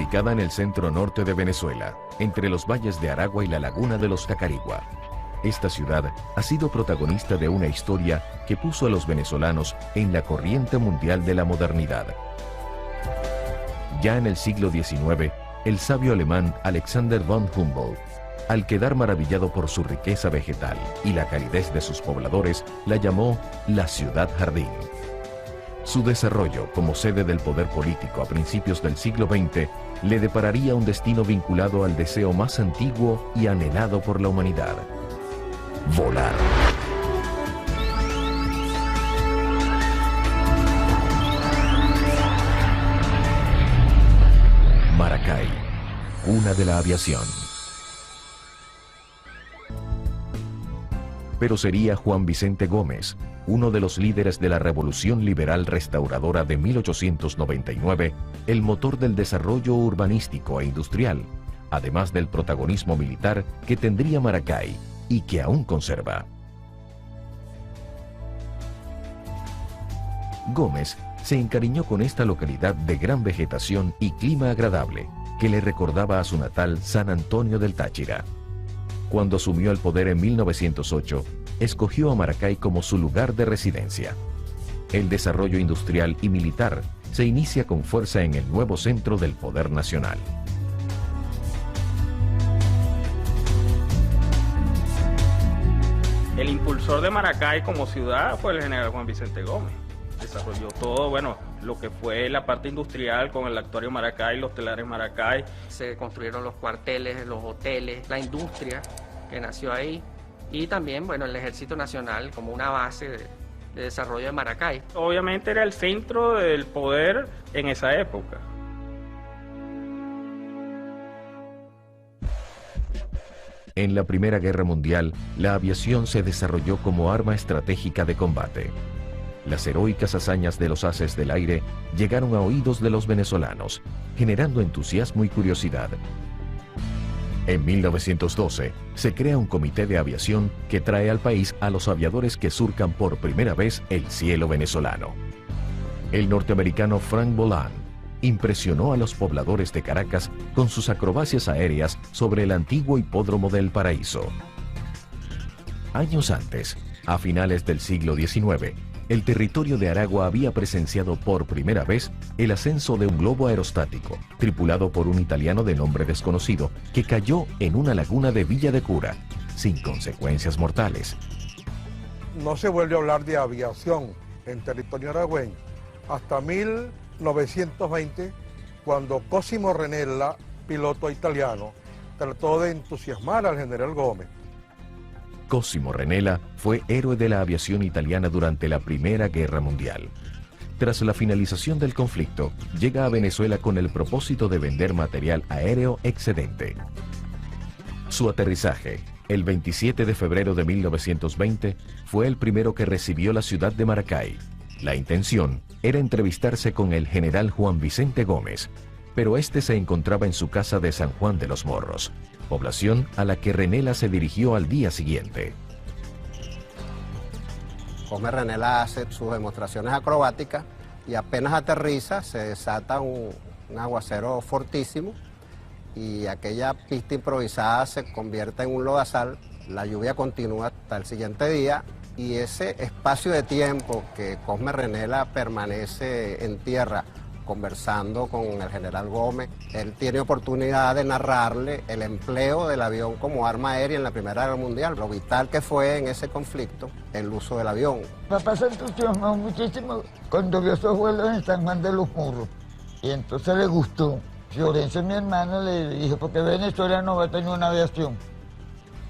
ubicada en el centro norte de Venezuela, entre los valles de Aragua y la laguna de los Tacarigua. Esta ciudad ha sido protagonista de una historia que puso a los venezolanos en la corriente mundial de la modernidad. Ya en el siglo XIX, el sabio alemán Alexander von Humboldt, al quedar maravillado por su riqueza vegetal y la calidez de sus pobladores, la llamó la ciudad jardín. Su desarrollo como sede del poder político a principios del siglo XX le depararía un destino vinculado al deseo más antiguo y anhelado por la humanidad: volar. Maracay, cuna de la aviación. Pero sería Juan Vicente Gómez, uno de los líderes de la Revolución Liberal Restauradora de 1899, el motor del desarrollo urbanístico e industrial, además del protagonismo militar que tendría Maracay y que aún conserva. Gómez se encariñó con esta localidad de gran vegetación y clima agradable, que le recordaba a su natal San Antonio del Táchira. Cuando asumió el poder en 1908, escogió a Maracay como su lugar de residencia. El desarrollo industrial y militar se inicia con fuerza en el nuevo centro del poder nacional. El impulsor de Maracay como ciudad fue el general Juan Vicente Gómez. Desarrolló todo, lo que fue la parte industrial con el actuario Maracay, los telares Maracay. Se construyeron los cuarteles, los hoteles, la industria que nació ahí y también, el Ejército Nacional como una base de desarrollo de Maracay. Obviamente era el centro del poder en esa época. En la Primera Guerra Mundial, la aviación se desarrolló como arma estratégica de combate. Las heroicas hazañas de los haces del aire llegaron a oídos de los venezolanos, generando entusiasmo y curiosidad. En 1912, se crea un comité de aviación que trae al país a los aviadores que surcan por primera vez el cielo venezolano. El norteamericano Frank Boland impresionó a los pobladores de Caracas con sus acrobacias aéreas sobre el antiguo hipódromo del Paraíso. Años antes, a finales del siglo XIX, el territorio de Aragua había presenciado por primera vez el ascenso de un globo aerostático, tripulado por un italiano de nombre desconocido, que cayó en una laguna de Villa de Cura, sin consecuencias mortales. No se vuelve a hablar de aviación en territorio aragüeño hasta 1920, cuando Cosimo Renella, piloto italiano, trató de entusiasmar al general Gómez. Cosimo Renella fue héroe de la aviación italiana durante la Primera Guerra Mundial. Tras la finalización del conflicto, llega a Venezuela con el propósito de vender material aéreo excedente. Su aterrizaje, el 27 de febrero de 1920, fue el primero que recibió la ciudad de Maracay. La intención era entrevistarse con el general Juan Vicente Gómez, pero este se encontraba en su casa de San Juan de los Morros, población a la que Renella se dirigió al día siguiente. Gómez Renella hace sus demostraciones acrobáticas y apenas aterriza se desata un aguacero fortísimo y aquella pista improvisada se convierte en un lodazal. La lluvia continúa hasta el siguiente día y ese espacio de tiempo que Cosme Renella permanece en tierra conversando con el general Gómez, él tiene oportunidad de narrarle el empleo del avión como arma aérea en la Primera Guerra Mundial, lo vital que fue en ese conflicto el uso del avión. Papá se entusiasmó muchísimo cuando vio esos vuelos en San Juan de los Morros y entonces le gustó. Florencia, mi hermano, le dijo, porque Venezuela no va a tener una aviación.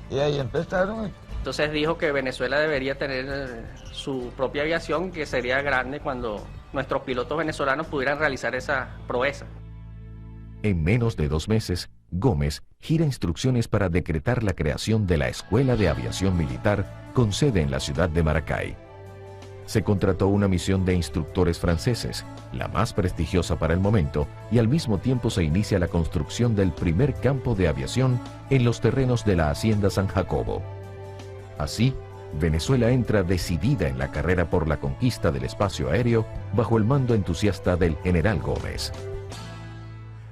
Y ahí empezaron. Entonces dijo que Venezuela debería tener su propia aviación, que sería grande cuando nuestros pilotos venezolanos pudieran realizar esa proeza. En menos de 2 meses, Gómez gira instrucciones para decretar la creación de la Escuela de Aviación Militar con sede en la ciudad de Maracay. Se contrató una misión de instructores franceses, la más prestigiosa para el momento, y al mismo tiempo se inicia la construcción del primer campo de aviación en los terrenos de la Hacienda San Jacobo. Así, Venezuela entra decidida en la carrera por la conquista del espacio aéreo bajo el mando entusiasta del general Gómez.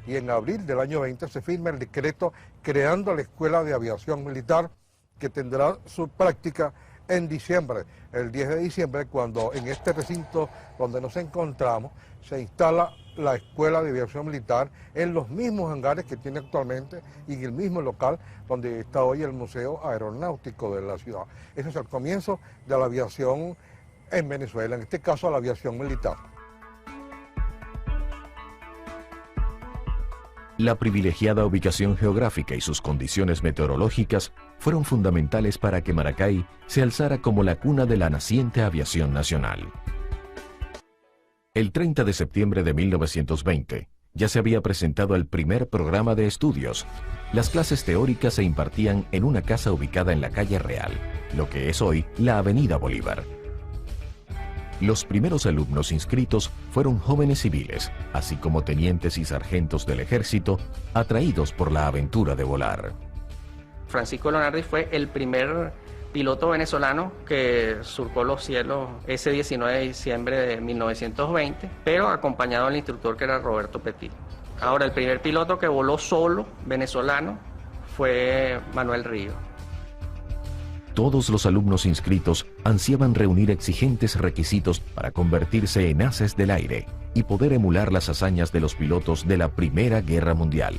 y en abril del año 20 se firma el decreto creando la Escuela de Aviación Militar, que tendrá su práctica en diciembre, el 10 de diciembre, cuando en este recinto donde nos encontramos se instala la Escuela de Aviación Militar en los mismos hangares que tiene actualmente y en el mismo local donde está hoy el Museo Aeronáutico de la ciudad. Ese es el comienzo de la aviación en Venezuela, en este caso la aviación militar. La privilegiada ubicación geográfica y sus condiciones meteorológicas fueron fundamentales para que Maracay se alzara como la cuna de la naciente aviación nacional. El 30 de septiembre de 1920 ya se había presentado el primer programa de estudios. Las clases teóricas se impartían en una casa ubicada en la calle Real, lo que es hoy la Avenida Bolívar. Los primeros alumnos inscritos fueron jóvenes civiles, así como tenientes y sargentos del ejército, atraídos por la aventura de volar. Francisco Leonardi fue el primer piloto venezolano que surcó los cielos ese 19 de diciembre de 1920, pero acompañado del instructor que era Roberto Petit. Ahora, el primer piloto que voló solo, venezolano, fue Manuel Río. Todos los alumnos inscritos ansiaban reunir exigentes requisitos para convertirse en haces del aire y poder emular las hazañas de los pilotos de la Primera Guerra Mundial.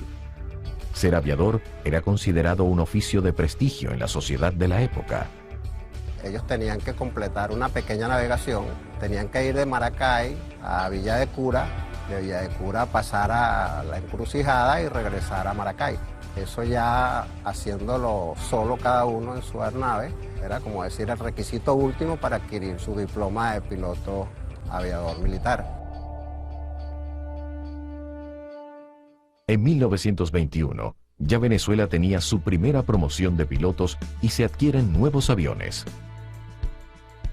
Ser aviador era considerado un oficio de prestigio en la sociedad de la época. Ellos tenían que completar una pequeña navegación, tenían que ir de Maracay a Villa de Cura, de Villa de Cura pasar a La Encrucijada y regresar a Maracay. Eso ya haciéndolo solo cada uno en su aeronave, era como decir el requisito último para adquirir su diploma de piloto aviador militar. En 1921, ya Venezuela tenía su primera promoción de pilotos y se adquieren nuevos aviones.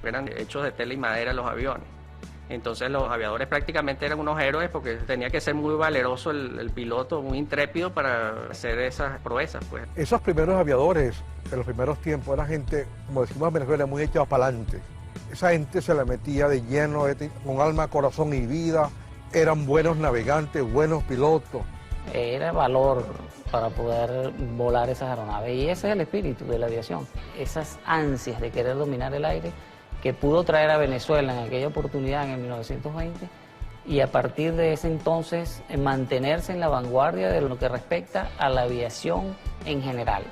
Eran hechos de tela y madera los aviones. Entonces los aviadores prácticamente eran unos héroes porque tenía que ser muy valeroso el piloto, muy intrépido para hacer esas proezas, pues. Esos primeros aviadores, en los primeros tiempos, era gente, como decimos en Venezuela, muy echada para adelante. Esa gente se la metía de lleno, con alma, corazón y vida. Eran buenos navegantes, buenos pilotos. Era valor para poder volar esas aeronaves y ese es el espíritu de la aviación. Esas ansias de querer dominar el aire que pudo traer a Venezuela en aquella oportunidad en 1920 y a partir de ese entonces mantenerse en la vanguardia de lo que respecta a la aviación en general.